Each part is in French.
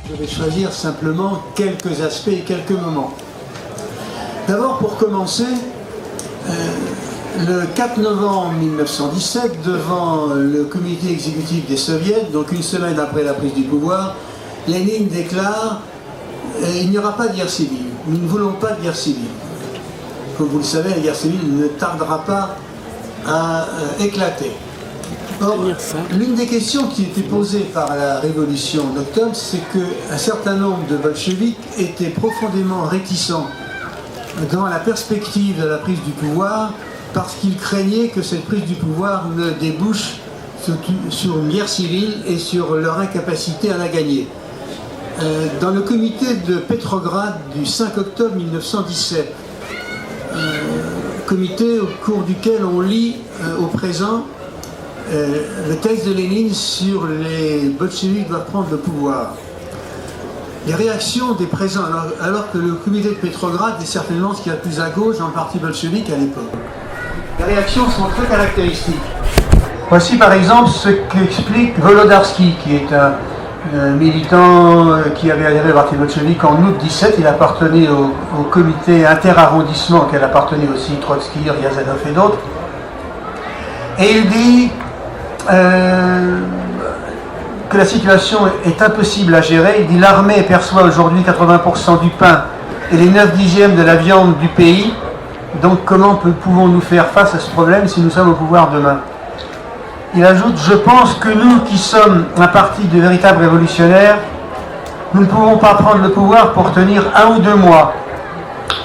Je vais choisir simplement quelques aspects et quelques moments. D'abord, pour commencer, le 4 novembre 1917, devant le comité exécutif des soviets, donc une semaine après la prise du pouvoir, Lénine déclare « Il n'y aura pas de guerre civile, nous ne voulons pas de guerre civile ». Comme vous le savez, la guerre civile ne tardera pas à éclater. Or, l'une des questions qui était posée par la révolution d'octobre, c'est qu'un certain nombre de bolcheviks étaient profondément réticents devant la perspective de la prise du pouvoir, parce qu'ils craignaient que cette prise du pouvoir ne débouche sur une guerre civile et sur leur incapacité à la gagner. Dans le comité de Petrograd du 5 octobre 1917, comité au cours duquel on lit au présent le texte de Lénine sur les bolcheviks doivent prendre le pouvoir. Les réactions des présents, alors que le comité de Petrograd est certainement ce qu'il y a de plus à gauche dans le parti bolchevique à l'époque. Les réactions sont très caractéristiques. Voici par exemple ce qu'explique Volodarsky, qui est un militant qui avait adhéré au parti bolchevique en août 17. Il appartenait au comité interarrondissement auquel appartenaient aussi Trotsky, Ryazanov et d'autres. Et il dit que la situation est impossible à gérer. Il dit l'armée perçoit aujourd'hui 80% du pain et les 9/10 de la viande du pays. Donc comment pouvons-nous faire face à ce problème si nous sommes au pouvoir demain? Il ajoute, je pense que nous qui sommes un parti de véritables révolutionnaires, nous ne pouvons pas prendre le pouvoir pour tenir 1 ou 2 mois.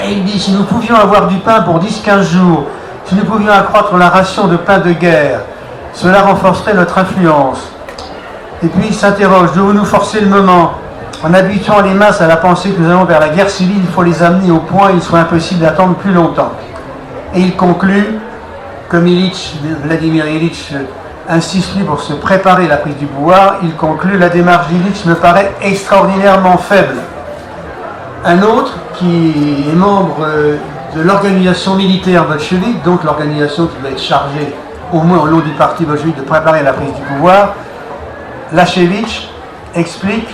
Et il dit, si nous pouvions avoir du pain pour 10-15 jours, si nous pouvions accroître la ration de pain de guerre, cela renforcerait notre influence. Et puis il s'interroge, devons-nous forcer le moment? En habituant les masses à la pensée que nous allons vers la guerre civile, il faut les amener au point où il soit impossible d'attendre plus longtemps. Et il conclut, comme Vladimir Ilitch insiste lui pour se préparer à la prise du pouvoir, il conclut, la démarche d'Ilitch me paraît extraordinairement faible. Un autre, qui est membre de l'organisation militaire bolchevique, donc l'organisation qui doit être chargée, au moins au long du parti bolchevique, de préparer la prise du pouvoir, Lachevitch explique,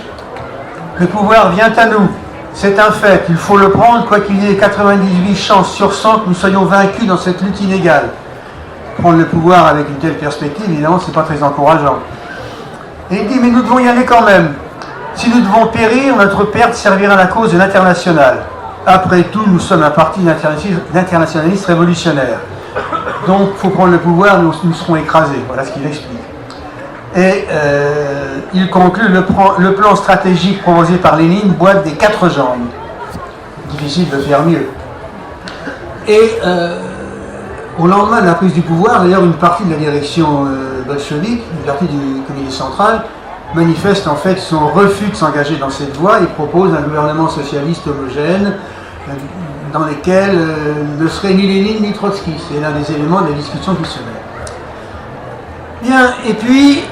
le pouvoir vient à nous, c'est un fait, il faut le prendre, quoi qu'il y ait 98 chances sur 100 que nous soyons vaincus dans cette lutte inégale. Prendre le pouvoir avec une telle perspective, évidemment, c'est pas très encourageant. Et il dit, mais nous devons y aller quand même. Si nous devons périr, notre perte servira à la cause de l'international. Après tout, nous sommes un parti d'internationalistes révolutionnaires. Donc, il faut prendre le pouvoir, nous serons écrasés. Voilà ce qu'il explique. Et il conclut, le plan stratégique proposé par Lénine boite des 4 jambes. Difficile de faire mieux. Et au lendemain de la prise du pouvoir, d'ailleurs, une partie de la direction bolchevique, une partie du comité central, manifeste en fait son refus de s'engager dans cette voie et propose un gouvernement socialiste homogène dans lequel ne serait ni Lénine ni Trotsky. C'est l'un des éléments de la discussion qui se met. Bien, et puis,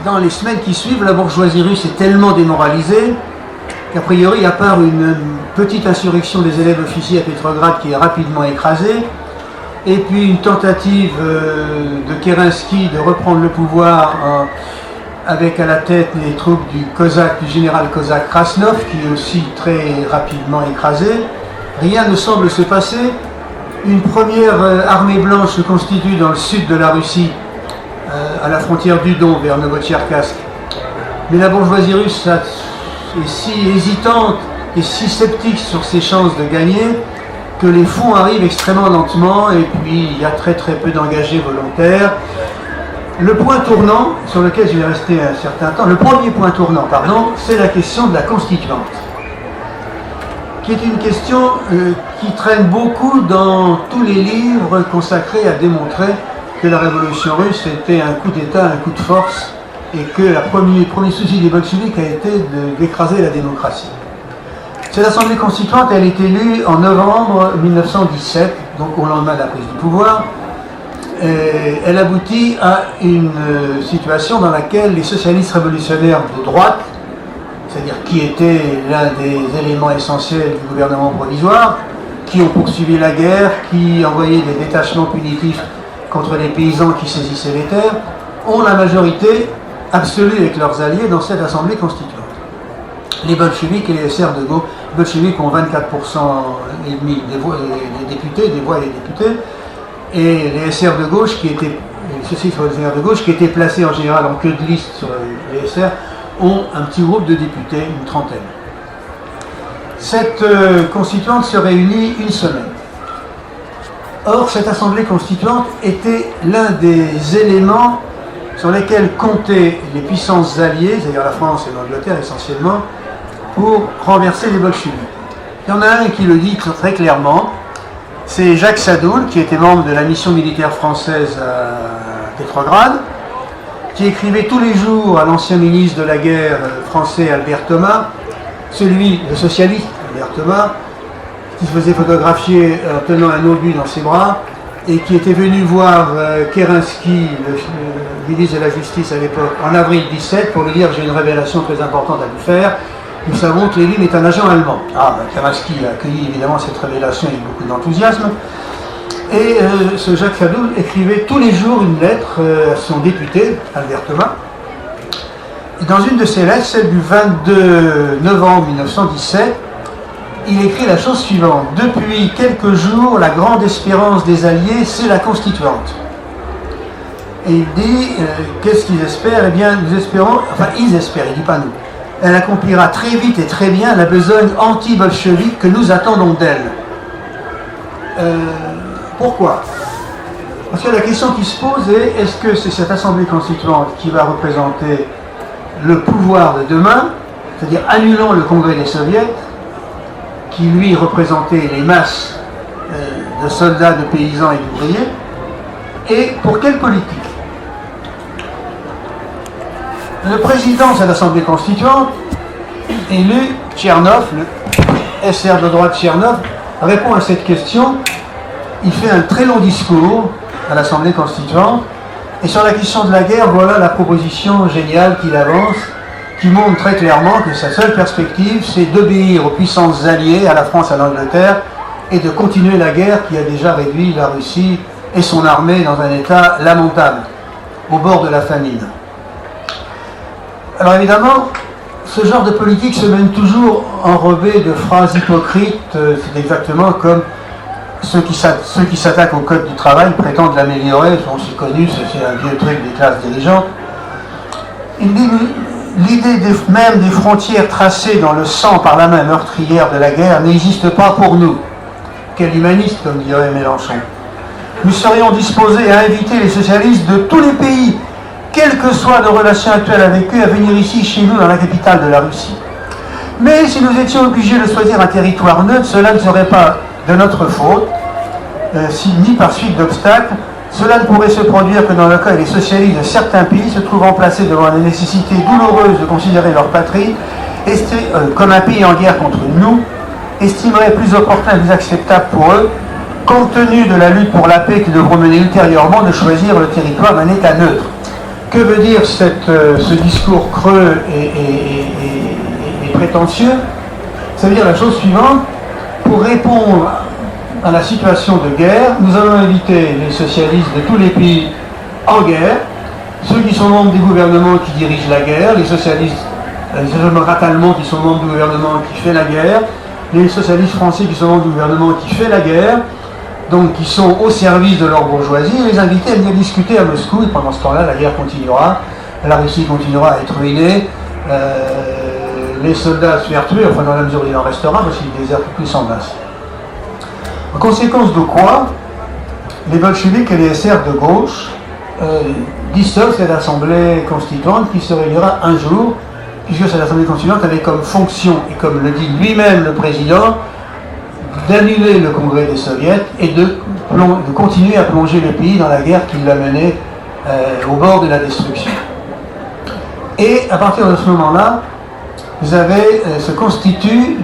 dans les semaines qui suivent, la bourgeoisie russe est tellement démoralisée qu'a priori, à part une petite insurrection des élèves officiers à Petrograd qui est rapidement écrasée, et puis une tentative de Kerensky de reprendre le pouvoir avec à la tête les troupes du général cosaque Krasnov, qui est aussi très rapidement écrasé. Rien ne semble se passer. Une première armée blanche se constitue dans le sud de la Russie, à la frontière du Don, vers Novotcherkassk. Mais la bourgeoisie russe est si hésitante et si sceptique sur ses chances de gagner que les fonds arrivent extrêmement lentement et puis il y a très peu d'engagés volontaires. Le point tournant, sur lequel je vais rester un certain temps, le premier point tournant, c'est la question de la constituante, qui est une question qui traîne beaucoup dans tous les livres consacrés à démontrer que la révolution russe était un coup d'État, un coup de force, et que le premier souci des bolcheviks a été d'écraser la démocratie. Cette assemblée constituante, elle est élue en novembre 1917, donc au lendemain de la prise du pouvoir. Elle aboutit à une situation dans laquelle les socialistes révolutionnaires de droite, c'est-à-dire qui étaient l'un des éléments essentiels du gouvernement provisoire, qui ont poursuivi la guerre, qui envoyaient des détachements punitifs contre les paysans qui saisissaient les terres, ont la majorité absolue avec leurs alliés dans cette assemblée constituante. Les bolcheviks et les SR de gauche, les bolcheviks ont 24% et demi des voix, des députés, des voix et des députés, et les SR de gauche qui étaient, ceux-ci sont les SR de gauche qui étaient placés en général en queue de liste sur les SR, ont un petit groupe de députés, une trentaine. Cette constituante se réunit une semaine. Or, cette assemblée constituante était l'un des éléments sur lesquels comptaient les puissances alliées, c'est-à-dire la France et l'Angleterre essentiellement, pour renverser les bolcheviks. Il y en a un qui le dit très clairement, c'est Jacques Sadoul, qui était membre de la mission militaire française à Petrograd, qui écrivait tous les jours à l'ancien ministre de la guerre français Albert Thomas, le socialiste Albert Thomas, qui se faisait photographier en tenant un obus dans ses bras, et qui était venu voir Kerensky, le ministre de la Justice à l'époque, en avril 17, pour lui dire « j'ai une révélation très importante à vous faire, nous savons que Lénine est un agent allemand ». Ah, Kerensky a accueilli évidemment cette révélation avec beaucoup d'enthousiasme, et ce Jacques Sadoul écrivait tous les jours une lettre à son député, Albert Thomas, et dans une de ses lettres, celle du 22 novembre 1917, il écrit la chose suivante. « Depuis quelques jours, la grande espérance des Alliés, c'est la Constituante. » Et il dit, qu'est-ce qu'ils espèrent? Eh bien, nous espérons, enfin, ils espèrent, il ne dit pas nous. Elle accomplira très vite et très bien la besogne anti-bolchevique que nous attendons d'elle. Pourquoi? Parce que la question qui se pose est, est-ce que c'est cette Assemblée constituante qui va représenter le pouvoir de demain, c'est-à-dire annulant le Congrès des Soviets, qui lui représentait les masses de soldats, de paysans et d'ouvriers, et pour quelle politique? Le président de cette Assemblée constituante, élu, Tchernov, le SR de droite Tchernov, répond à cette question. Il fait un très long discours à l'Assemblée constituante, et sur la question de la guerre, voilà la proposition géniale qu'il avance, qui montre très clairement que sa seule perspective, c'est d'obéir aux puissances alliées, à la France et à l'Angleterre, et de continuer la guerre qui a déjà réduit la Russie et son armée dans un état lamentable, au bord de la famine. Alors évidemment, ce genre de politique se mène toujours enrobé de phrases hypocrites, c'est exactement comme ceux qui s'attaquent au code du travail prétendent l'améliorer, c'est connu, c'est un vieux truc des classes dirigeantes. Il dit l'idée même des frontières tracées dans le sang par la main meurtrière de la guerre n'existe pas pour nous. Quel humaniste, comme dirait Mélenchon. Nous serions disposés à inviter les socialistes de tous les pays, quelles que soient nos relations actuelles avec eux, à venir ici, chez nous, dans la capitale de la Russie. Mais si nous étions obligés de choisir un territoire neutre, cela ne serait pas de notre faute, ni par suite d'obstacles. Cela ne pourrait se produire que dans le cas où les socialistes de certains pays se trouvant placés devant la nécessité douloureuse de considérer leur patrie comme un pays en guerre contre nous, estimeraient plus opportun et plus acceptable pour eux, compte tenu de la lutte pour la paix qu'ils devront mener ultérieurement, de choisir le territoire d'un État neutre. Que veut dire ce discours creux et prétentieux? Ça veut dire la chose suivante. Pour répondre à la situation de guerre, nous allons inviter les socialistes de tous les pays en guerre, ceux qui sont membres des gouvernements qui dirigent la guerre, les démocrates allemands qui sont membres du gouvernement qui fait la guerre, les socialistes français qui sont membres du gouvernement qui fait la guerre, donc qui sont au service de leur bourgeoisie, et les inviter à venir discuter à Moscou, et pendant ce temps-là, la guerre continuera, la Russie continuera à être ruinée, les soldats à se faire tuer, enfin dans la mesure où il en restera, parce qu'ils désertent plus en masse. En conséquence de quoi, les bolcheviks et les SR de gauche dissolvent cette assemblée constituante qui se réunira un jour, puisque cette assemblée constituante avait comme fonction, et comme le dit lui-même le président, d'annuler le congrès des soviets et de continuer à plonger le pays dans la guerre qui l'a mené au bord de la destruction. Et à partir de ce moment-là, se constituent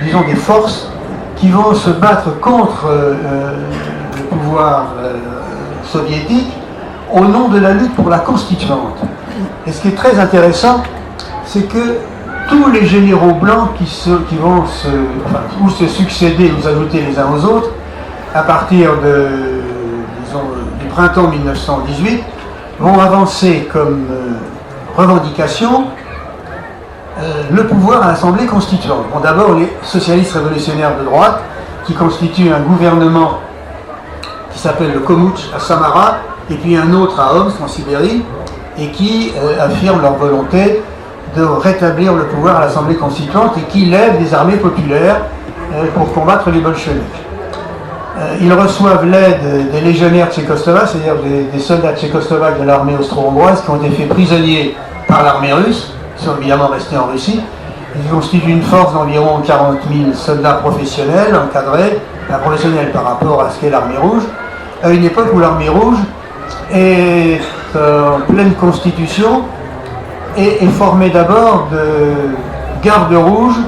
disons des forces qui vont se battre contre le pouvoir soviétique au nom de la lutte pour la constituante. Et ce qui est très intéressant, c'est que tous les généraux blancs qui vont se succéder ou s'ajouter les uns aux autres, à partir du printemps 1918, vont avancer comme revendications le pouvoir à l'Assemblée constituante. Bon, d'abord, les socialistes révolutionnaires de droite, qui constituent un gouvernement qui s'appelle le Komouch à Samara, et puis un autre à Omsk, en Sibérie, et qui affirment leur volonté de rétablir le pouvoir à l'Assemblée constituante et qui lèvent des armées populaires pour combattre les bolcheviks. Ils reçoivent l'aide des légionnaires tchécoslovaques, c'est-à-dire des soldats tchécoslovaques de l'armée austro-hongroise qui ont été faits prisonniers par l'armée russe, qui sont évidemment restés en Russie. Ils constituent une force d'environ 40 000 soldats professionnels, encadrés, professionnels par rapport à ce qu'est l'armée rouge, à une époque où l'armée rouge est en pleine constitution et est formée d'abord de gardes rouges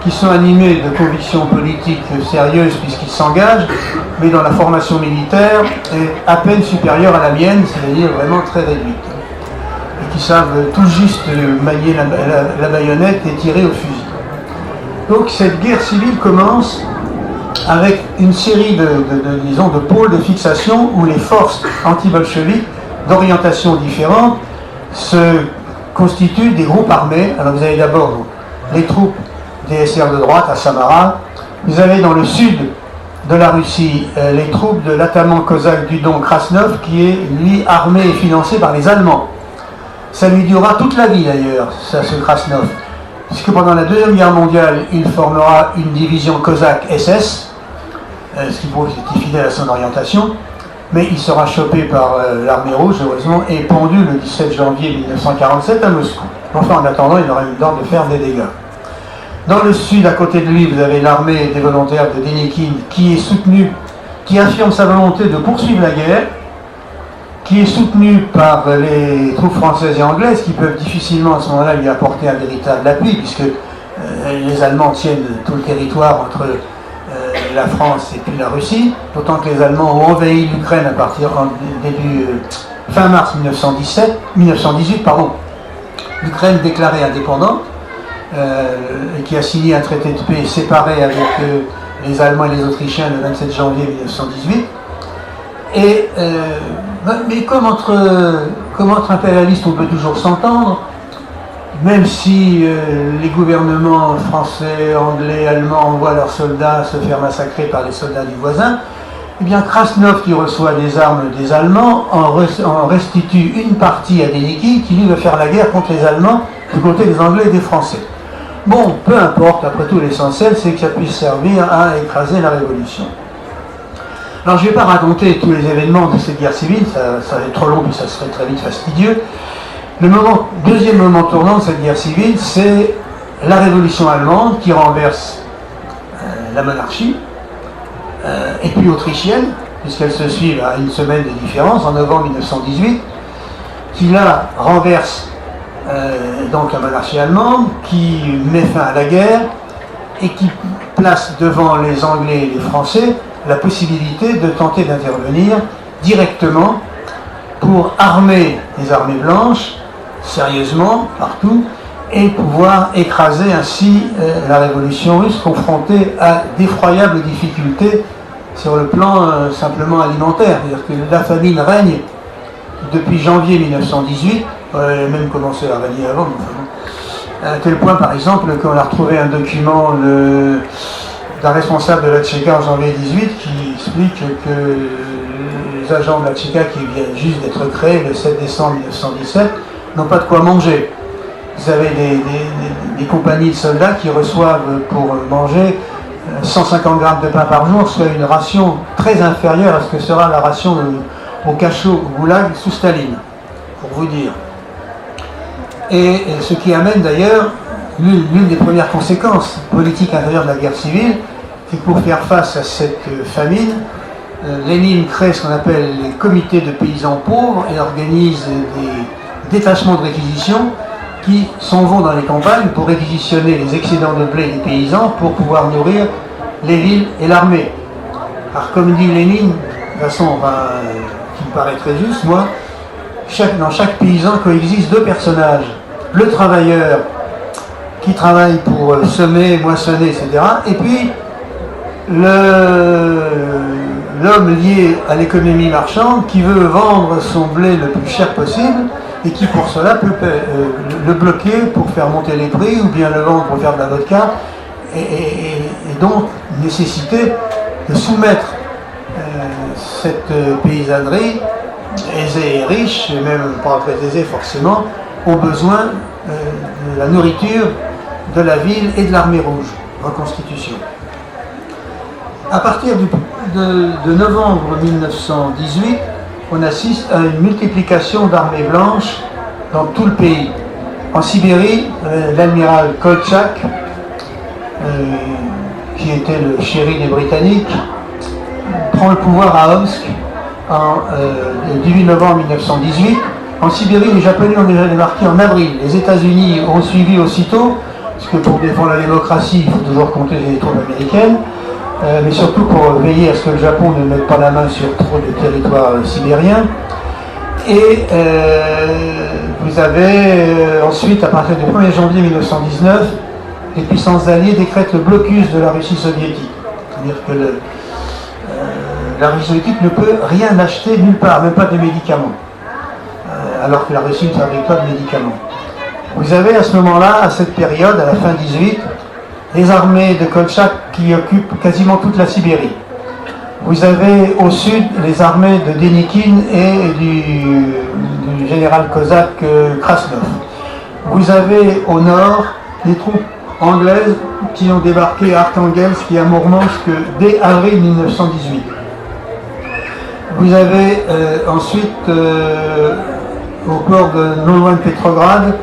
qui sont animés de convictions politiques sérieuses puisqu'ils s'engagent, mais dont la formation militaire est à peine supérieure à la mienne, c'est-à-dire vraiment très réduite, et qui savent tout juste manier la baïonnette et tirer au fusil. Donc cette guerre civile commence avec une série de pôles de fixation où les forces anti-bolcheviques d'orientation différente se constituent des groupes armés. Alors vous avez d'abord les troupes des SR de droite à Samara, vous avez dans le sud de la Russie les troupes de l'ataman cosaque du Don Krasnov qui est lui armé et financé par les Allemands. Ça lui durera toute la vie d'ailleurs, ce Krasnov, puisque pendant la Deuxième Guerre mondiale il formera une division cosaque SS, ce qui prouve qu'il est fidèle à son orientation, mais il sera chopé par l'armée rouge, heureusement, et pendu le 17 janvier 1947 à Moscou. Enfin, en attendant, il aura eu le temps de faire des dégâts. Dans le sud, à côté de lui, vous avez l'armée des volontaires de Dénikine qui est soutenue, qui affirme sa volonté de poursuivre la guerre, qui est soutenue par les troupes françaises et anglaises qui peuvent difficilement à ce moment-là lui apporter un véritable appui, puisque les Allemands tiennent tout le territoire entre la France et puis la Russie, d'autant que les Allemands ont envahi l'Ukraine à partir fin mars 1918, l'Ukraine déclarée indépendante, et qui a signé un traité de paix séparé avec les Allemands et les Autrichiens le 27 janvier 1918. Mais comme entre impérialistes on peut toujours s'entendre, même si les gouvernements français, anglais, allemands envoient leurs soldats se faire massacrer par les soldats du voisin, eh bien Krasnov, qui reçoit des armes des Allemands, en restitue une partie à Dénikine qui lui va faire la guerre contre les Allemands du côté des Anglais et des Français. Bon, peu importe, après tout l'essentiel c'est que ça puisse servir à écraser la révolution. Alors je ne vais pas raconter tous les événements de cette guerre civile, ça va être trop long puis ça serait très vite fastidieux. Deuxième moment tournant de cette guerre civile, c'est la révolution allemande qui renverse la monarchie, et puis autrichienne, puisqu'elles se suivent à une semaine de différence, en novembre 1918, qui là renverse donc la monarchie allemande, qui met fin à la guerre, et qui place devant les Anglais et les Français la possibilité de tenter d'intervenir directement pour armer les armées blanches, sérieusement, partout, et pouvoir écraser ainsi la révolution russe confrontée à d'effroyables difficultés sur le plan simplement alimentaire. C'est-à-dire que la famine règne depuis janvier 1918, elle a même commencé à régner avant, à tel point par exemple qu'on a retrouvé un document d'un responsable de la Tchéka en janvier 18 qui explique que les agents de la Tchéka qui viennent juste d'être créés le 7 décembre 1917 n'ont pas de quoi manger. Vous avez des compagnies de soldats qui reçoivent pour manger 150 grammes de pain par jour, soit une ration très inférieure à ce que sera la ration au cachot au goulag sous Staline, pour vous dire. Et ce qui amène d'ailleurs l'une des premières conséquences politiques intérieures de la guerre civile, c'est que pour faire face à cette famine, Lénine crée ce qu'on appelle les comités de paysans pauvres et organise des détachements de réquisition qui s'en vont dans les campagnes pour réquisitionner les excédents de blé des paysans pour pouvoir nourrir les villes et l'armée. Alors comme dit Lénine, de façon qui me paraît très juste, moi, dans chaque paysan coexistent deux personnages. Le travailleur qui travaille pour semer, moissonner, etc. Et puis l'homme lié à l'économie marchande qui veut vendre son blé le plus cher possible et qui pour cela peut le bloquer pour faire monter les prix ou bien le vendre pour faire de la vodka, et donc nécessiter de soumettre cette paysannerie aisée et riche, et même pas très aisée forcément, aux besoins de la nourriture de la ville et de l'armée rouge, reconstitution. À partir de novembre 1918, on assiste à une multiplication d'armées blanches dans tout le pays. En Sibérie, l'amiral Kolchak, qui était le chéri des Britanniques, prend le pouvoir à Omsk le 18 novembre 1918. En Sibérie, les Japonais ont déjà débarqué en avril. Les États-Unis ont suivi aussitôt, parce que pour défendre la démocratie, il faut toujours compter les troupes américaines, mais surtout pour veiller à ce que le Japon ne mette pas la main sur trop de territoires sibériens. Et vous avez ensuite, à partir du 1er janvier 1919, les puissances alliées décrètent le blocus de la Russie soviétique. C'est-à-dire que la Russie soviétique ne peut rien acheter nulle part, même pas de médicaments. Alors que la Russie ne fabrique pas de médicaments. Vous avez à ce moment-là, à cette période, à la fin 18, les armées de Kolchak qui occupent quasiment toute la Sibérie. Vous avez au sud les armées de Denikin et du général cosaque Krasnov. Vous avez au nord les troupes anglaises qui ont débarqué à Arkhangelsk et à Mourmansk dès avril 1918. Vous avez ensuite, au port de non loin de Petrograd,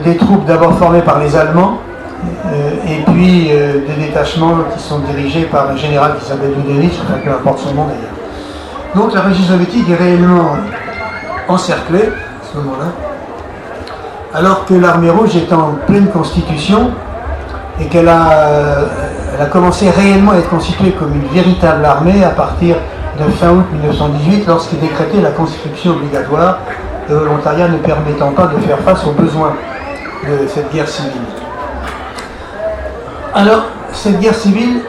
des troupes d'abord formées par les Allemands, et puis des détachements qui sont dirigés par un général qui s'appelle Yudenich, enfin peu importe son nom d'ailleurs. Donc la Russie soviétique est réellement encerclée à ce moment-là, alors que l'armée rouge est en pleine constitution et qu'elle a commencé réellement à être constituée comme une véritable armée à partir de fin août 1918, lorsqu'est décrétée la conscription obligatoire, le volontariat ne permettant pas de faire face aux besoins de cette guerre civile. Alors, cette guerre civile,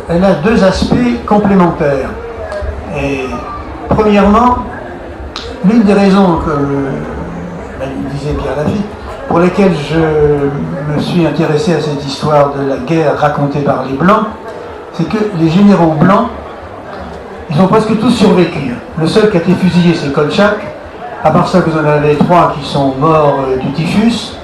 elle a deux aspects complémentaires. Et premièrement, l'une des raisons, comme disait Pierre Lafitte, pour lesquelles je me suis intéressé à cette histoire de la guerre racontée par les Blancs, c'est que les généraux blancs, ils ont presque tous survécu. Le seul qui a été fusillé, c'est Kolchak. À part ça, vous en avez 3 qui sont morts du typhus.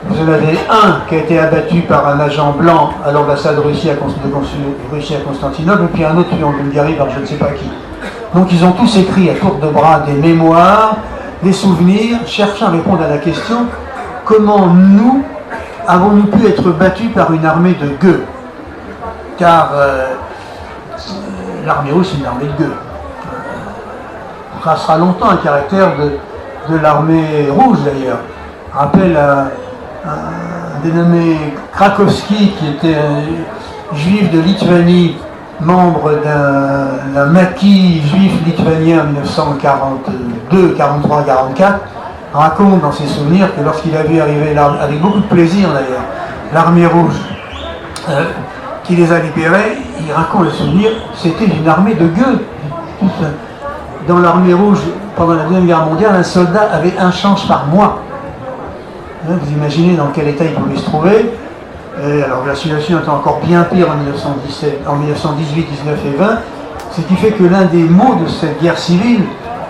Vous en avez un qui a été abattu par un agent blanc à l'ambassade de Russie à Constantinople, et puis un autre tué en Bulgarie par je ne sais pas qui. Donc ils ont tous écrit à tour de bras des mémoires, des souvenirs, cherchant à répondre à la question comment nous avons-nous pu être battus par une armée de gueux? Car l'armée russe, c'est une armée de gueux. Ça sera longtemps un caractère de l'armée rouge d'ailleurs. Je rappelle un dénommé Krakowski qui était un juif de Lituanie, membre d'un maquis juif lituanien en 1942, 43, 44, raconte dans ses souvenirs que lorsqu'il a vu arriver, avec beaucoup de plaisir d'ailleurs, l'armée rouge qui les a libérés, il raconte le souvenir, c'était une armée de gueux. Dans l'armée rouge, pendant la Deuxième Guerre mondiale, un soldat avait un change par mois. Vous imaginez dans quel état il pouvait se trouver. Alors la situation était encore bien pire en 1918, 19 et 20. Ce qui fait que l'un des maux de cette guerre civile,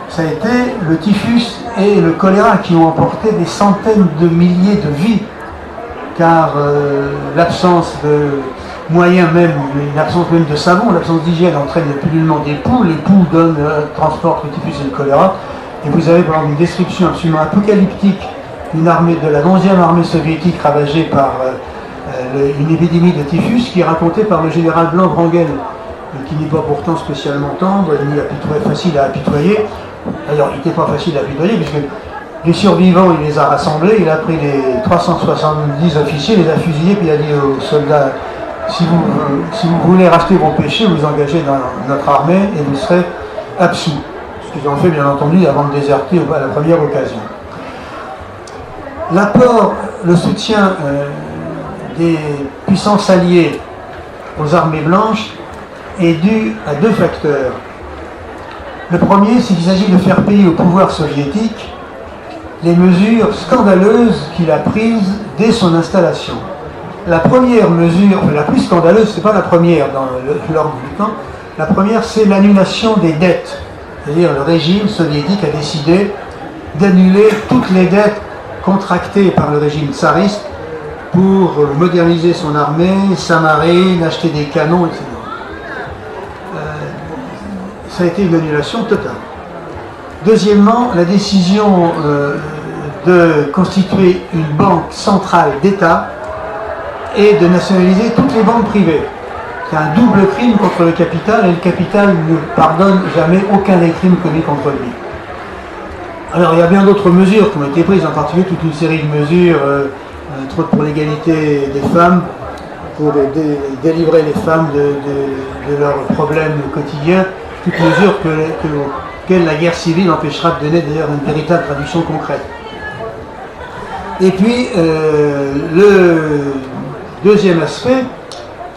ça a été le typhus et le choléra qui ont emporté des centaines de milliers de vies. Car l'absence de moyens même, l'absence même de savon, l'absence d'hygiène entraîne le pullulement des poux. Les poux transportent le typhus et le choléra. Et vous avez par exemple une description absolument apocalyptique d'une armée de la 11e armée soviétique ravagée par une épidémie de typhus qui est racontée par le général blanc Wrangel, qui n'est pas pourtant spécialement tendre ni facile à apitoyer. D'ailleurs, il n'était pas facile à apitoyer puisque les survivants, il les a rassemblés, il a pris les 370 officiers, les a fusillés, puis il a dit aux soldats, si vous voulez racheter vos péchés, vous engagez dans notre armée et vous serez absous. Ce qu'ils ont fait, bien entendu, avant de déserter à la première occasion. L'apport, le soutien des puissances alliées aux armées blanches est dû à deux facteurs. Le premier, c'est qu'il s'agit de faire payer au pouvoir soviétique les mesures scandaleuses qu'il a prises dès son installation. La première mesure, la plus scandaleuse, ce n'est pas la première dans l'ordre du temps, la première c'est l'annulation des dettes. C'est-à-dire le régime soviétique a décidé d'annuler toutes les dettes contractées par le régime tsariste pour moderniser son armée, sa marine, acheter des canons, etc. Ça a été une annulation totale. Deuxièmement, la décision de constituer une banque centrale d'État et de nationaliser toutes les banques privées. C'est un double crime contre le capital, et le capital ne pardonne jamais aucun des crimes commis contre lui. Alors il y a bien d'autres mesures qui ont été prises, en particulier toute une série de mesures, entre autres pour l'égalité des femmes, pour délivrer les femmes de leurs problèmes quotidiens, toutes mesures auxquelles la guerre civile empêchera de donner d'ailleurs une véritable traduction concrète. Et puis le deuxième aspect,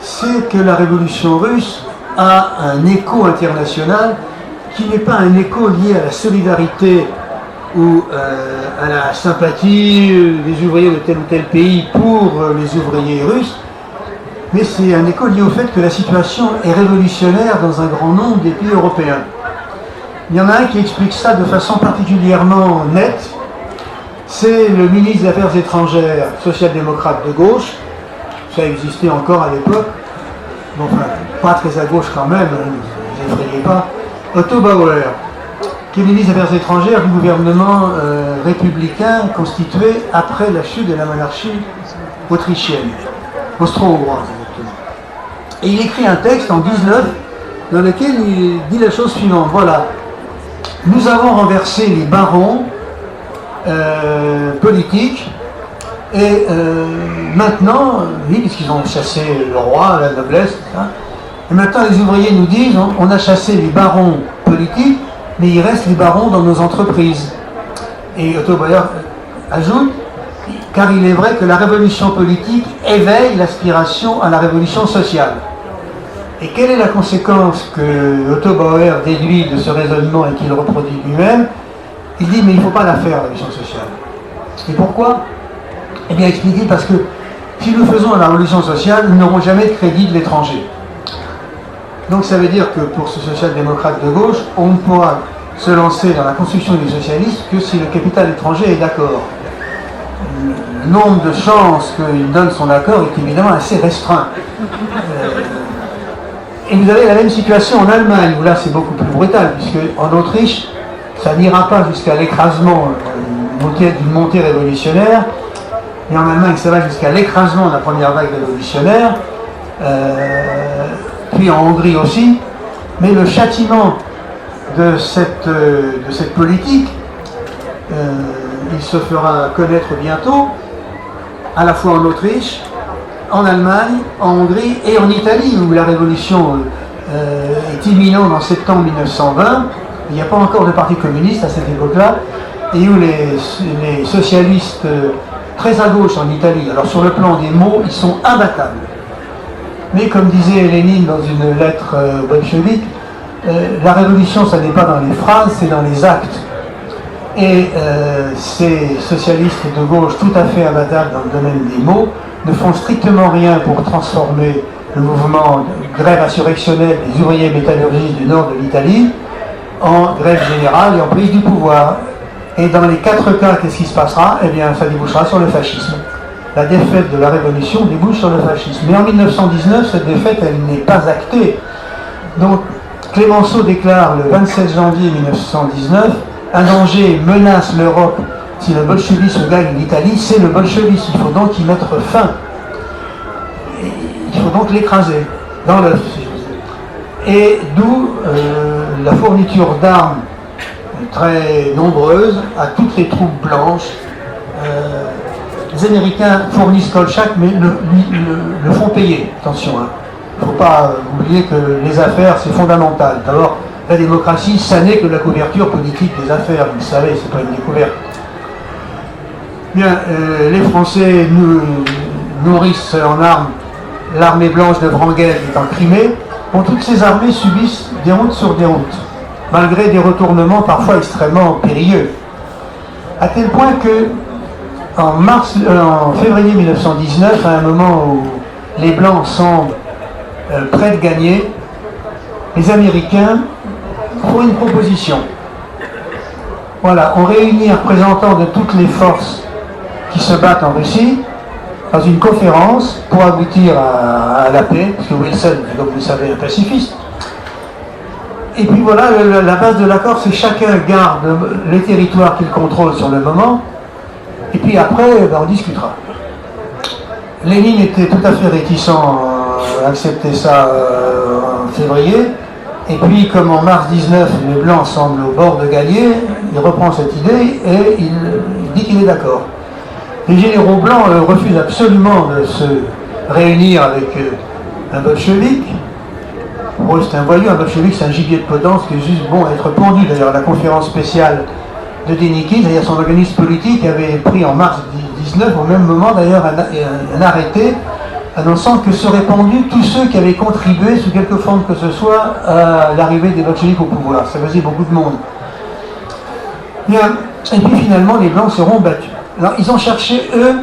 c'est que la révolution russe a un écho international qui n'est pas un écho lié à la solidarité ou à la sympathie des ouvriers de tel ou tel pays pour les ouvriers russes, mais c'est un écho lié au fait que la situation est révolutionnaire dans un grand nombre des pays européens. Il y en a un qui explique ça de façon particulièrement nette, c'est le ministre des Affaires étrangères social-démocrate de gauche. Ça existait encore à l'époque, bon, enfin pas très à gauche quand même, ne vous effrayez pas, Otto Bauer, qui est ministre des Affaires étrangères du gouvernement républicain constitué après la chute de la monarchie autrichienne, austro-hongroise exactement. Et il écrit un texte en 19 dans lequel il dit la chose suivante, voilà, nous avons renversé les barons politiques, et maintenant, oui, puisqu'ils ont chassé le roi, la noblesse, etc. Et maintenant les ouvriers nous disent, on a chassé les barons politiques, mais il reste les barons dans nos entreprises. Et Otto Bauer ajoute, car il est vrai que la révolution politique éveille l'aspiration à la révolution sociale. Et quelle est la conséquence que Otto Bauer déduit de ce raisonnement et qu'il reproduit lui-même? Il dit, mais il ne faut pas la faire, la révolution sociale. Et pourquoi? Eh bien, expliqué parce que si nous faisons la révolution sociale, nous n'aurons jamais de crédit de l'étranger. Donc ça veut dire que pour ce social-démocrate de gauche, on ne pourra se lancer dans la construction du socialisme que si le capital étranger est d'accord. Le nombre de chances qu'il donne son accord est évidemment assez restreint. Et vous avez la même situation en Allemagne, où là c'est beaucoup plus brutal, puisque en Autriche, ça n'ira pas jusqu'à l'écrasement d'une montée révolutionnaire, mais en Allemagne ça va jusqu'à l'écrasement de la première vague révolutionnaire, puis en Hongrie aussi, mais le châtiment de cette politique, il se fera connaître bientôt, à la fois en Autriche, en Allemagne, en Hongrie et en Italie, où la révolution est imminente en septembre 1920. Il n'y a pas encore de parti communiste à cette époque-là, et où les socialistes très à gauche en Italie, alors sur le plan des mots, ils sont imbattables. Mais comme disait Lénine dans une lettre bolchevique, la révolution, ça n'est pas dans les phrases, c'est dans les actes. Et ces socialistes de gauche tout à fait imbattables dans le domaine des mots ne font strictement rien pour transformer le mouvement de grève insurrectionnelle des ouvriers métallurgistes du nord de l'Italie en grève générale et en prise du pouvoir. Et dans les 4 cas, qu'est-ce qui se passera? Eh bien, ça débouchera sur le fascisme. La défaite de la Révolution débouche sur le fascisme. Mais en 1919, cette défaite, elle n'est pas actée. Donc, Clémenceau déclare le 27 janvier 1919, un danger menace l'Europe si le bolchevisme gagne l'Italie, c'est le bolchevisme. Il faut donc y mettre fin. Il faut donc l'écraser dans l'œuf, si je veux dire. Et d'où la fourniture d'armes très nombreuses à toutes les troupes blanches. Les Américains fournissent Kolchak, mais le font payer. Attention, hein. Il ne faut pas oublier que les affaires, c'est fondamental. D'abord, la démocratie, ça n'est que la couverture politique des affaires. Vous le savez, c'est pas une découverte. Bien, les Français nourrissent en armes l'armée blanche de Wrangel qui est en Crimée. Bon, toutes ces armées subissent déroute sur déroute. malgré des retournements parfois extrêmement périlleux. À tel point que, en février 1919, à un moment où les Blancs semblent près de gagner, les Américains font une proposition. Voilà, on réunit un représentant de toutes les forces qui se battent en Russie dans une conférence pour aboutir à la paix, parce que Wilson, comme vous le savez, est un pacifiste. Et puis voilà, la base de l'accord, c'est chacun garde les territoires qu'il contrôle sur le moment, et puis après, on discutera. Lénine était tout à fait réticent à accepter ça en février, et puis comme en mars 19, les Blancs semblent au bord de gagner, il reprend cette idée et il dit qu'il est d'accord. Les généraux blancs refusent absolument de se réunir avec un bolchevique. Pour eux, c'est un voyou, un bolchevique, c'est un gibier de potence qui est juste bon à être pendu. D'ailleurs, la conférence spéciale de Dénikine, c'est-à-dire son organisme politique, avait pris en mars 19, au même moment d'ailleurs, un arrêté annonçant que seraient pendus tous ceux qui avaient contribué sous quelque forme que ce soit à l'arrivée des bolcheviques au pouvoir. Ça faisait beaucoup de monde. Bien. Et puis finalement, les Blancs seront battus. Alors, ils ont cherché, eux,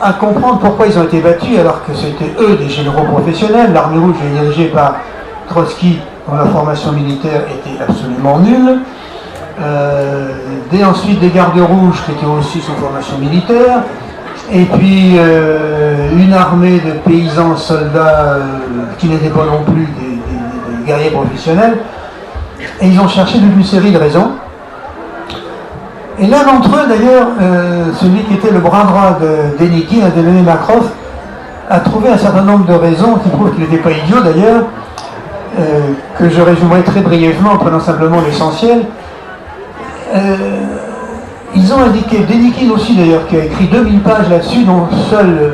à comprendre pourquoi ils ont été battus, alors que c'était eux des généraux professionnels. L'armée rouge est dirigée par Trotsky, dont la formation militaire était absolument nulle. Ensuite, des gardes rouges qui étaient aussi sous formation militaire. Et puis, une armée de paysans soldats qui n'étaient pas non plus des guerriers professionnels. Et ils ont cherché toute une série de raisons. Et l'un d'entre eux, d'ailleurs, celui qui était le bras droit de Dénikine, Adélaïde Makrov, a trouvé un certain nombre de raisons qui prouvent qu'il n'était pas idiot, d'ailleurs, que je résumerai très brièvement en prenant simplement l'essentiel. Ils ont indiqué, Dénikine aussi d'ailleurs, qui a écrit 2000 pages là-dessus, dont seul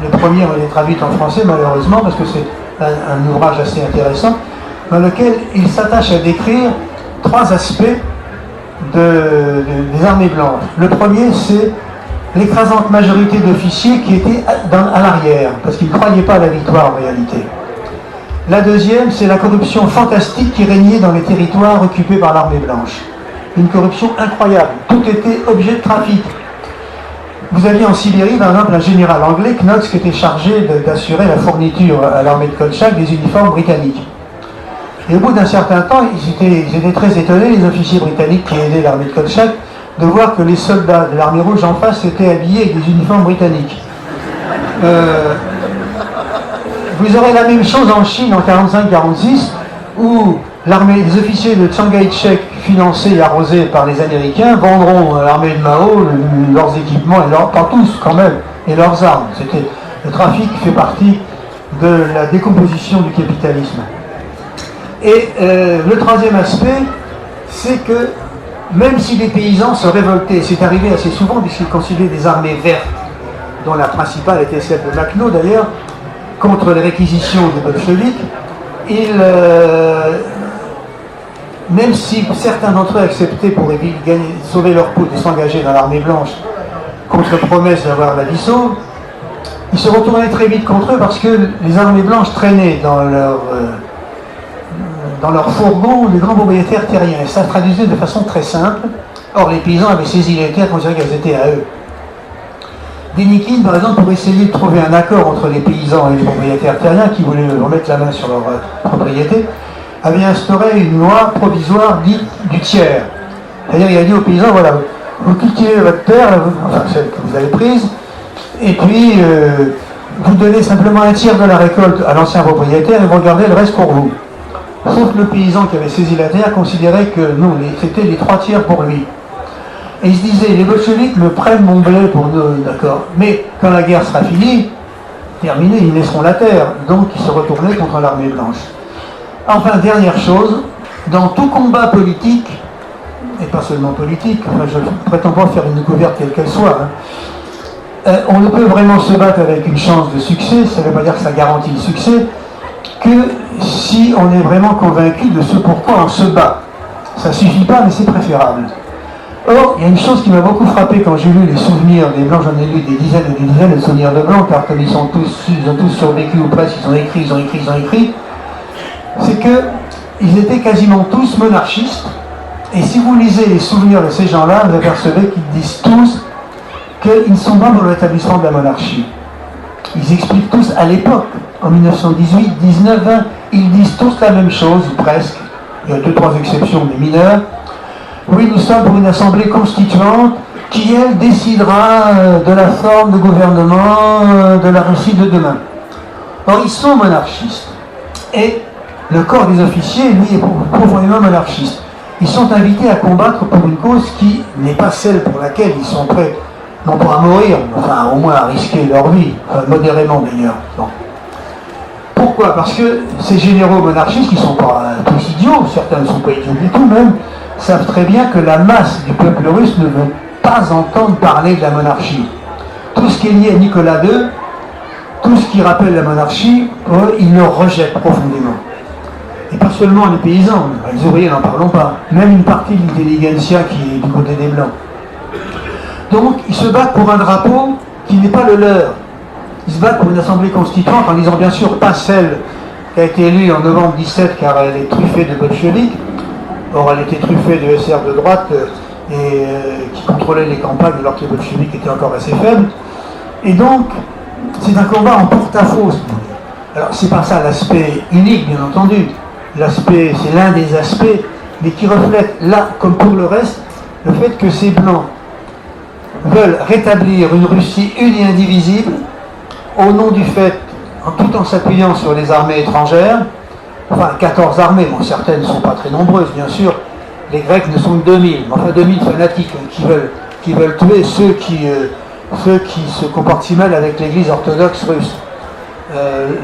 les premières ont été traduites en français, malheureusement, parce que c'est un ouvrage assez intéressant, dans lequel il s'attache à décrire 3 aspects des armées blanches. Le premier, c'est l'écrasante majorité d'officiers qui étaient à l'arrière, parce qu'ils ne croyaient pas à la victoire en réalité. La deuxième, c'est la corruption fantastique qui régnait dans les territoires occupés par l'armée blanche. Une corruption incroyable. Tout était objet de trafic. Vous aviez en Sibérie, par exemple, un général anglais, Knox, qui était chargé d'assurer la fourniture à l'armée de Kolchak des uniformes britanniques. Et au bout d'un certain temps, ils étaient très étonnés, les officiers britanniques qui aidaient l'armée de Kolchak, de voir que les soldats de l'armée rouge en face étaient habillés avec des uniformes britanniques. Vous aurez la même chose en Chine en 45-46, où les officiers de Chiang Kai-shek, financés et arrosés par les Américains, vendront à l'armée de Mao leurs équipements, pas tous quand même, et leurs armes. Le trafic fait partie de la décomposition du capitalisme. Et le troisième aspect, c'est que même si les paysans se révoltaient, c'est arrivé assez souvent puisqu'ils constituaient des armées vertes, dont la principale était celle de Makhno d'ailleurs, contre les réquisitions des bolcheviks, même si certains d'entre eux acceptaient pour sauver leur peau de s'engager dans l'armée blanche contre promesse d'avoir la vie sauve, ils se retournaient très vite contre eux parce que les armées blanches traînaient dans leur fourgon les grands propriétaires terriens. Et ça traduisait de façon très simple. Or, les paysans avaient saisi les terres, considéré qu'elles étaient à eux. Dénikine, par exemple, pour essayer de trouver un accord entre les paysans et les propriétaires terriens qui voulaient remettre la main sur leur propriété, avait instauré une loi provisoire dite du tiers. C'est-à-dire, il a dit aux paysans, voilà, vous cultivez votre terre, enfin celle que vous avez prise, et puis vous donnez simplement un tiers de la récolte à l'ancien propriétaire et vous regardez le reste pour vous. Sauf que le paysan qui avait saisi la terre considérait que non, c'était les 3 tiers pour lui. Et il se disait, les bolcheviks me prennent mon blé pour nous, d'accord, mais quand la guerre sera finie, terminée, ils laisseront la terre. Donc il se retournait contre l'armée blanche. Enfin, dernière chose, dans tout combat politique, et pas seulement politique, enfin, je ne prétends pas faire une découverte quelle qu'elle soit, on ne peut vraiment se battre avec une chance de succès, ça ne veut pas dire que ça garantit le succès, que si on est vraiment convaincu de ce pourquoi on se bat. Ça ne suffit pas, mais c'est préférable. Or, il y a une chose qui m'a beaucoup frappé quand j'ai lu les souvenirs des Blancs, j'en ai lu des dizaines et des dizaines de souvenirs de Blancs, car comme ils ont tous survécu ou presque, ils ont écrit, c'est que ils étaient quasiment tous monarchistes. Et si vous lisez les souvenirs de ces gens-là, vous apercevez qu'ils disent tous qu'ils ne sont pas pour le rétablissement de la monarchie. Ils expliquent tous à l'époque, en 1918, 19, 20, ils disent tous la même chose, ou presque. Il y a 2-3 exceptions, mais mineures. Oui, nous sommes pour une assemblée constituante qui, elle, décidera de la forme de gouvernement de la Russie de demain. Or, ils sont monarchistes. Et le corps des officiers, lui, est profondément monarchiste. Ils sont invités à combattre pour une cause qui n'est pas celle pour laquelle ils sont prêts, non pas à mourir, enfin au moins à risquer leur vie, enfin, modérément d'ailleurs. Bon. Pourquoi? Parce que ces généraux monarchistes, qui ne sont pas tous idiots, certains ne sont pas idiots du tout même, savent très bien que la masse du peuple russe ne veut pas entendre parler de la monarchie. Tout ce qui est lié à Nicolas II, tout ce qui rappelle la monarchie, eux, ils le rejettent profondément. Et pas seulement les paysans, les ouvriers n'en parlons pas, même une partie de l'intelligentsia qui est du côté des Blancs. Donc ils se battent pour un drapeau qui n'est pas le leur. Ils se battent pour une assemblée constituante en disant bien sûr pas celle qui a été élue en novembre 17 car elle est truffée de bolcheviks. Or elle était truffée de SR de droite et qui contrôlait les campagnes alors que les bolcheviks étaient encore assez faibles. Et donc c'est un combat en porte-à-faux. Alors c'est pas ça l'aspect unique bien entendu. L'aspect, c'est l'un des aspects, mais qui reflète là comme pour le reste le fait que ces Blancs veulent rétablir une Russie unie et indivisible au nom du fait, tout en s'appuyant sur les armées étrangères, enfin 14 armées, bon certaines ne sont pas très nombreuses bien sûr, les Grecs ne sont que 2000, mais enfin 2000 fanatiques qui veulent tuer ceux qui se comportent si mal avec l'église orthodoxe russe.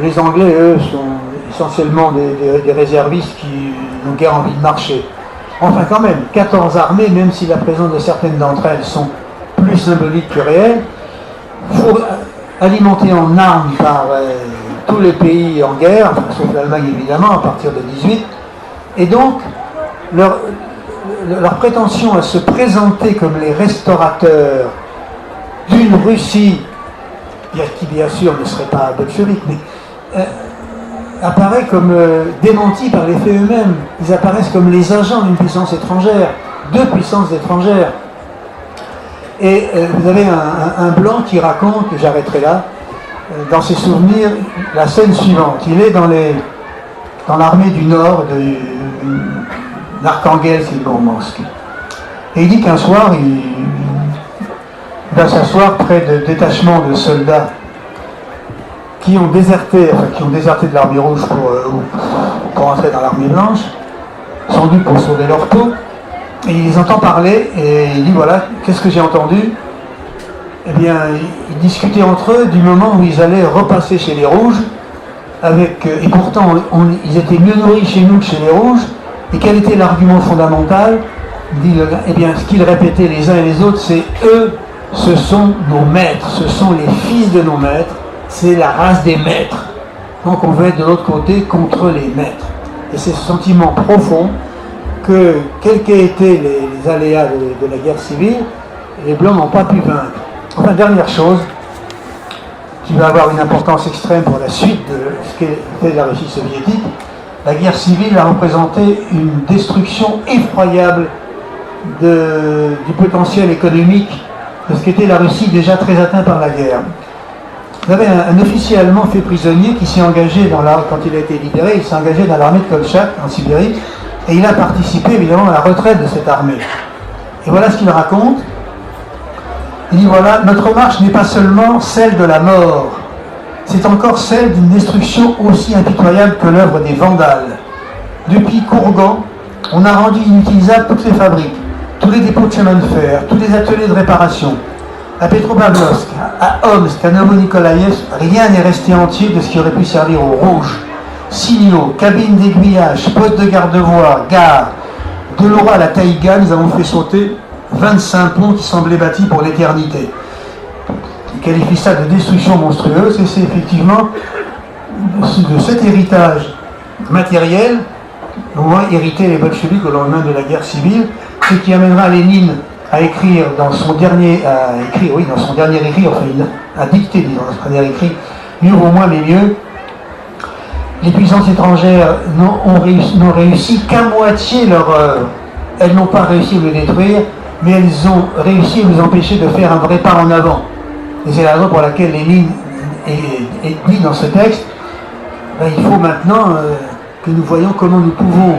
Les Anglais, eux, sont essentiellement des réservistes qui n'ont guère envie de marcher. Enfin quand même, 14 armées, même si la présence de certaines d'entre elles sont plus symboliques que réelles, faut alimenté en armes par tous les pays en guerre, enfin, sauf l'Allemagne évidemment, à partir de 18, et donc leur prétention à se présenter comme les restaurateurs d'une Russie, qui bien sûr ne serait pas bolchevique, mais apparaît comme démenti par les faits eux-mêmes. Ils apparaissent comme les agents d'une puissance étrangère, deux puissances étrangères. Et vous avez un blanc qui raconte, j'arrêterai là, dans ses souvenirs, la scène suivante. Il est dans l'armée du Nord, d'Arkhangelsk et de Mourmansk. Et il dit qu'un soir, il va s'asseoir près de détachements de soldats qui ont déserté de l'armée rouge pour entrer dans l'armée blanche, sans doute pour sauver leur peau. Et il les entend parler et il dit voilà, qu'est-ce que j'ai entendu? Eh bien, ils discutaient entre eux du moment où ils allaient repasser chez les Rouges, et pourtant ils étaient mieux nourris chez nous que chez les Rouges. Et quel était l'argument fondamental? Il dit, eh bien, ce qu'ils répétaient les uns et les autres, c'est eux, ce sont nos maîtres, ce sont les fils de nos maîtres, c'est la race des maîtres. Donc on veut être de l'autre côté contre les maîtres. Et c'est ce sentiment profond que, quels qu'aient été les aléas de la guerre civile, les Blancs n'ont pas pu vaincre. Enfin, dernière chose, qui va avoir une importance extrême pour la suite de ce qu'était la Russie soviétique, la guerre civile a représenté une destruction effroyable du potentiel économique de ce qu'était la Russie déjà très atteinte par la guerre. Vous avez un officier allemand fait prisonnier qui s'est engagé, quand il a été libéré, il s'est engagé dans l'armée de Kolchak en Sibérie, et il a participé évidemment à la retraite de cette armée. Et voilà ce qu'il raconte. Il dit voilà, notre marche n'est pas seulement celle de la mort, c'est encore celle d'une destruction aussi impitoyable que l'œuvre des Vandales. Depuis Kourgan, on a rendu inutilisables toutes les fabriques, tous les dépôts de chemin de fer, tous les ateliers de réparation. À Petropavlovsk, à Omsk, à Novo-Nikolaïevsk, rien n'est resté entier de ce qui aurait pu servir aux Rouges. Signaux, cabines d'aiguillage, postes de garde-voie, gares. De l'Ora à la Taïga, nous avons fait sauter 25 ponts qui semblaient bâtis pour l'éternité. Il qualifie ça de destruction monstrueuse, et c'est effectivement de cet héritage matériel dont ont hérité les bolcheviks au lendemain de la guerre civile, ce qui amènera Lénine à écrire dans son dernier écrit, enfin il a dicté dans son dernier écrit, mieux vaut moins mais mieux, Les puissances étrangères n'ont réussi qu'à moitié leur œuvre. Elles n'ont pas réussi à le détruire, mais elles ont réussi à nous empêcher de faire un vrai pas en avant. Et c'est la raison pour laquelle Lénine est dit dans ce texte, il faut maintenant que nous voyions comment nous pouvons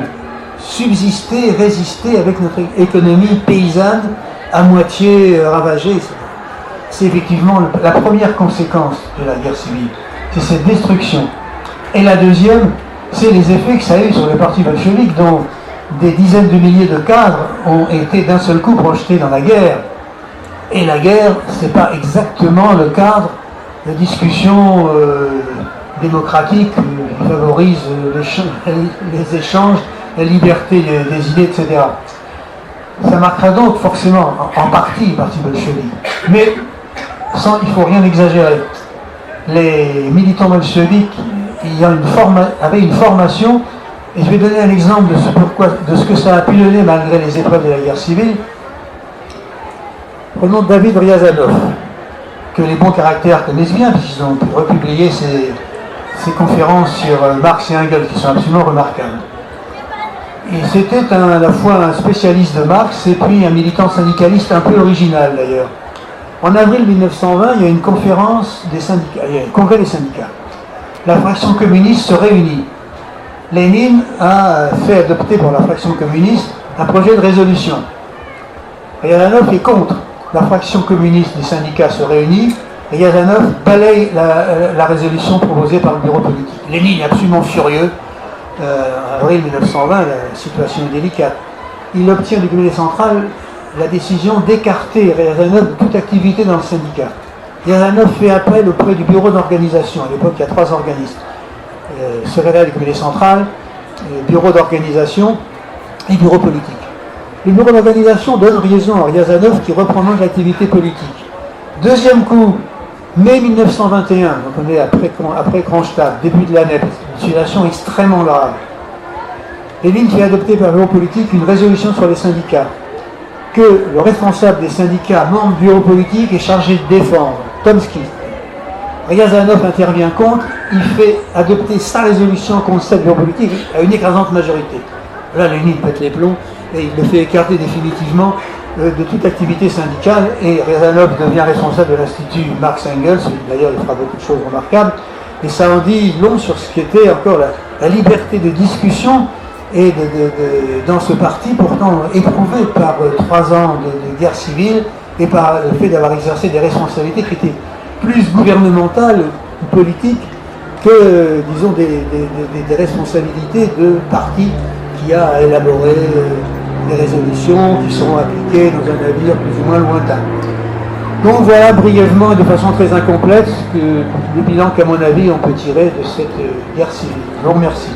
subsister, résister avec notre économie paysanne à moitié ravagée. C'est effectivement la première conséquence de la guerre civile, c'est cette destruction. Et la deuxième, c'est les effets que ça a eu sur le parti bolchevique, dont des dizaines de milliers de cadres ont été d'un seul coup projetés dans la guerre. Et la guerre, ce n'est pas exactement le cadre de discussion démocratique qui favorise les échanges, la liberté des idées, etc. Ça marquera donc forcément en partie le parti bolchevique. Mais il ne faut rien exagérer. Les militants bolcheviques avaient une formation, et je vais donner un exemple de ce que ça a pu donner malgré les épreuves de la guerre civile. Prenons David Ryazanov, que les bons caractères connaissent bien, puisqu'ils ont republié ces conférences sur Marx et Engels, qui sont absolument remarquables. Et c'était à la fois un spécialiste de Marx et puis un militant syndicaliste un peu original d'ailleurs. En avril 1920, il y a une conférence des syndicats, il y a un congrès des syndicats. La fraction communiste se réunit. Lénine a fait adopter pour la fraction communiste un projet de résolution. Ryazanov est contre. La fraction communiste des syndicats se réunit et Ryazanov balaye la résolution proposée par le bureau politique. Lénine est absolument furieux. En avril 1920, la situation est délicate. Il obtient du comité central la décision d'écarter Ryazanov de toute activité dans le syndicat. Ryazanov fait appel auprès du bureau d'organisation. À l'époque, il y a 3 organismes. Secrétaire du comité central, bureau d'organisation et bureau politique. Le bureau d'organisation donne raison à Ryazanov qui reprend l'activité politique. Deuxième coup, mai 1921, donc on est après Kronstadt, début de l'année, une situation extrêmement grave. Lénine fait adopter par le bureau politique une résolution sur les syndicats, que le responsable des syndicats, membre du bureau politique, est chargé de défendre, Tomsky. Ryazanov intervient contre, il fait adopter sa résolution contre cette bureau politique à une écrasante majorité. Là, Lénine pète les plombs et il le fait écarter définitivement de toute activité syndicale, et Ryazanov devient responsable de l'Institut Marx Engels. D'ailleurs, il fera beaucoup de choses remarquables, et ça en dit long sur ce qu'était encore la liberté de discussion et dans ce parti pourtant éprouvé par 3 ans de guerre civile et par le fait d'avoir exercé des responsabilités qui étaient plus gouvernementales ou politiques que, disons, des responsabilités de parti qui a élaboré des résolutions qui seront appliquées dans un avenir plus ou moins lointain. Donc voilà brièvement et de façon très incomplète le bilan qu'à mon avis on peut tirer de cette guerre civile. Je vous remercie.